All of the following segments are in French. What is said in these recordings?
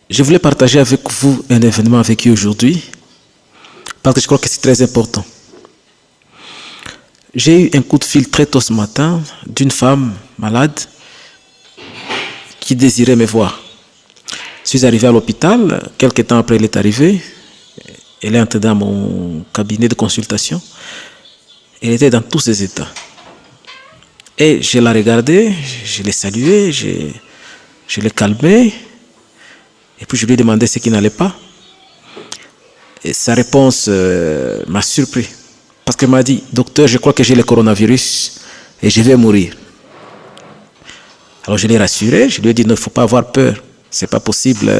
Je voulais partager avec vous un événement vécu aujourd'hui parce que je crois que c'est très important. J'ai eu un coup de fil très tôt ce matin d'une femme malade qui désirait me voir. Je suis arrivé à l'hôpital, quelques temps après elle est arrivée. Elle est entrée dans mon cabinet de consultation. Elle était dans tous ses états. Et je l'ai regardée, je l'ai saluée, je l'ai calmée. Et puis je lui ai demandé ce qui n'allait pas. Et sa réponse m'a surpris. Parce qu'elle m'a dit, docteur, je crois que j'ai le coronavirus et je vais mourir. Alors je l'ai rassuré, je lui ai dit, non, il ne faut pas avoir peur. C'est pas possible.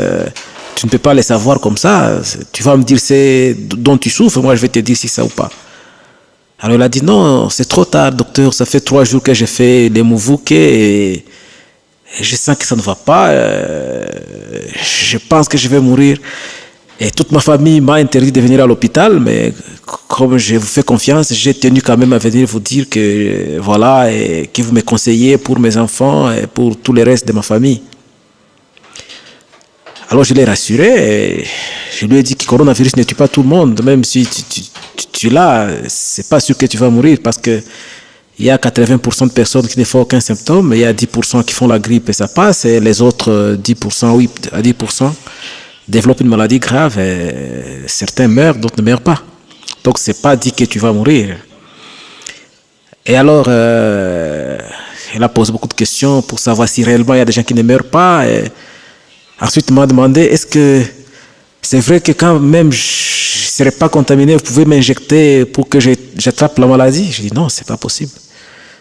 Tu ne peux pas le savoir comme ça. Tu vas me dire ce dont tu souffres, moi je vais te dire si ça ou pas. Alors elle a dit, non, c'est trop tard, docteur. Ça fait 3 jours que j'ai fait les mouvouquets et je sens que ça ne va pas. Je pense que je vais mourir. Et toute ma famille m'a interdit de venir à l'hôpital, mais comme je vous fais confiance, j'ai tenu quand même à venir vous dire que voilà, et que vous me conseillez pour mes enfants et pour tout le reste de ma famille. Alors je l'ai rassuré et je lui ai dit que le coronavirus ne tue pas tout le monde, même si tu l'as, c'est pas sûr que tu vas mourir parce que il y a 80% de personnes qui ne font aucun symptôme, il y a 10% qui font la grippe et ça passe, et les autres 10%, oui, à 10%, développent une maladie grave et certains meurent, d'autres ne meurent pas. Donc c'est pas dit que tu vas mourir. Et alors, elle a posé beaucoup de questions pour savoir si réellement il y a des gens qui ne meurent pas. Et ensuite, elle m'a demandé, est-ce que c'est vrai que quand même je ne serais pas contaminé, vous pouvez m'injecter pour que j'attrape la maladie? Je dis non, c'est pas possible.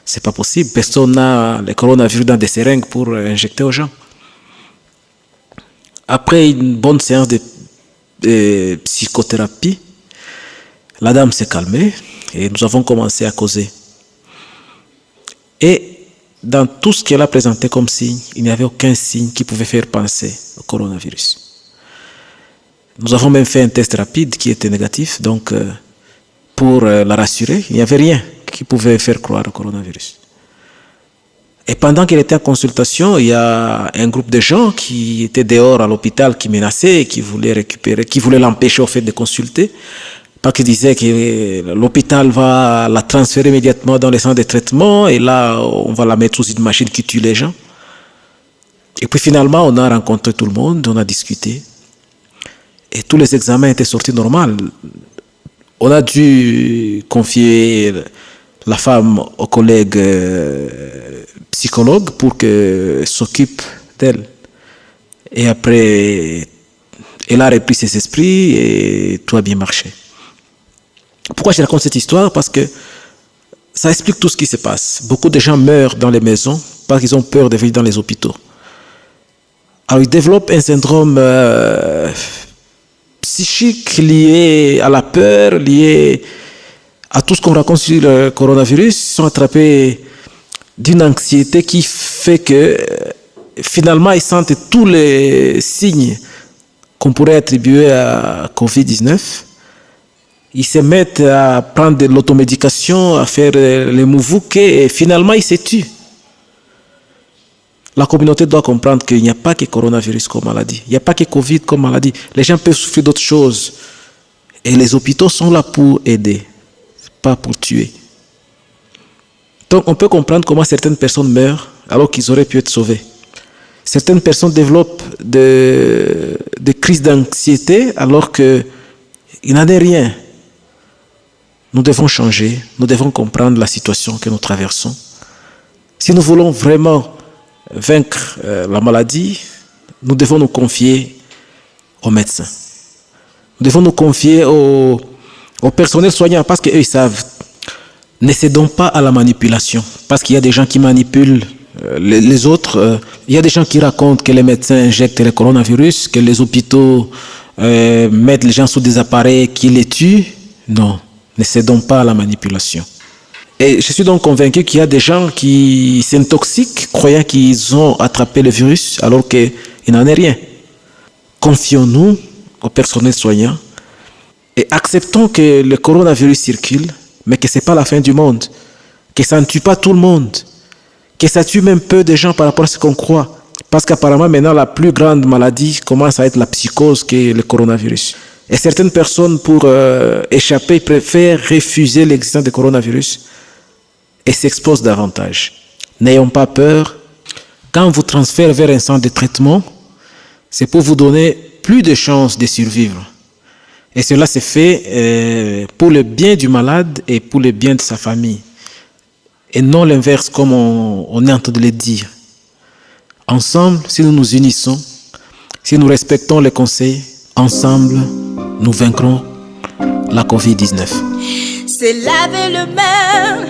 C'est pas possible. Personne n'a le coronavirus dans des seringues pour injecter aux gens. Après une bonne séance de psychothérapie, la dame s'est calmée et nous avons commencé à causer. Et dans tout ce qu'elle a présenté comme signe, il n'y avait aucun signe qui pouvait faire penser au coronavirus. Nous avons même fait un test rapide qui était négatif, donc pour la rassurer, il n'y avait rien qui pouvait faire croire au coronavirus. Et pendant qu'elle était en consultation, il y a un groupe de gens qui étaient dehors à l'hôpital, qui menaçaient, qui voulaient récupérer, qui voulaient l'empêcher au fait de consulter, parce qu'ils disaient que l'hôpital va la transférer immédiatement dans les centres de traitement, et là, on va la mettre sous une machine qui tue les gens. Et puis finalement, on a rencontré tout le monde, on a discuté, et tous les examens étaient sortis normaux. On a dû confier la femme au collègue psychologue pour qu'elle s'occupe d'elle. Et après, elle a repris ses esprits et tout a bien marché. Pourquoi je raconte cette histoire? Parce que ça explique tout ce qui se passe. Beaucoup de gens meurent dans les maisons parce qu'ils ont peur de venir dans les hôpitaux. Alors ils développent un syndrome psychique lié à la peur, lié à tout ce qu'on raconte sur le coronavirus. Ils sont attrapés d'une anxiété qui fait que finalement ils sentent tous les signes qu'on pourrait attribuer à Covid-19. Ils se mettent à prendre de l'automédication, à faire les mouvouquets et finalement ils se tuent. La communauté doit comprendre qu'il n'y a pas que coronavirus comme maladie, il n'y a pas que Covid comme maladie. Les gens peuvent souffrir d'autres choses et les hôpitaux sont là pour aider, pas pour tuer. Donc on peut comprendre comment certaines personnes meurent alors qu'ils auraient pu être sauvés. Certaines personnes développent des crises d'anxiété alors qu'il n'en est rien. Nous devons changer, nous devons comprendre la situation que nous traversons. Si nous voulons vraiment vaincre la maladie, nous devons nous confier aux médecins. Nous devons nous confier au personnel soignant parce qu'eux ils savent. Ne cédons pas à la manipulation, parce qu'il y a des gens qui manipulent les autres. Il y a des gens qui racontent que les médecins injectent le coronavirus, que les hôpitaux mettent les gens sous des appareils qui les tuent. Non, ne cédons pas à la manipulation. Et je suis donc convaincu qu'il y a des gens qui s'intoxiquent, croyant qu'ils ont attrapé le virus, alors qu'il n'en est rien. Confions-nous au personnel soignant et acceptons que le coronavirus circule, mais que ce n'est pas la fin du monde, que ça ne tue pas tout le monde, que ça tue même peu de gens par rapport à ce qu'on croit. Parce qu'apparemment, maintenant, la plus grande maladie commence à être la psychose que le coronavirus. Et certaines personnes, pour échapper, préfèrent refuser l'existence du coronavirus et s'exposent davantage. N'ayons pas peur. Quand on vous transfère vers un centre de traitement, c'est pour vous donner plus de chances de survivre. Et cela se fait pour le bien du malade et pour le bien de sa famille. Et non l'inverse comme on est en train de le dire. Ensemble, si nous nous unissons, si nous respectons les conseils, ensemble, nous vaincrons la COVID-19. C'est laver les mains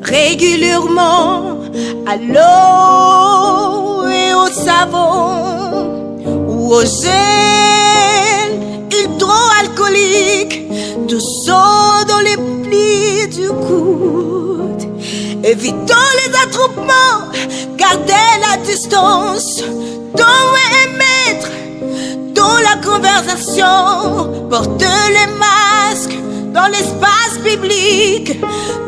régulièrement à l'eau et au savon ou au gel hydroalcoolique, du sang dans les plis du coude. Évitons les attroupements, gardez la distance d'1 mètre dans la conversation, portez les masques dans l'espace public,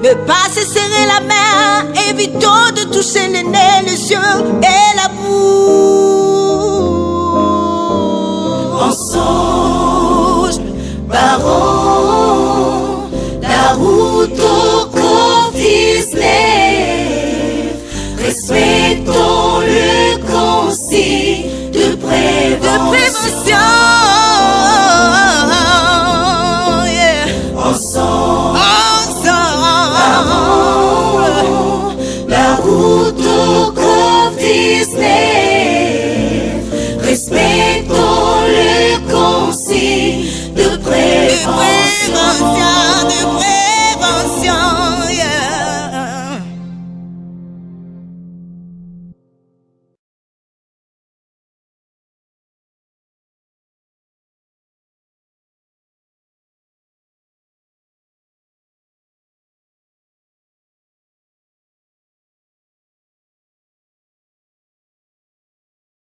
ne pas se serrer la main, évitons de toucher les nez, les yeux et la bouche.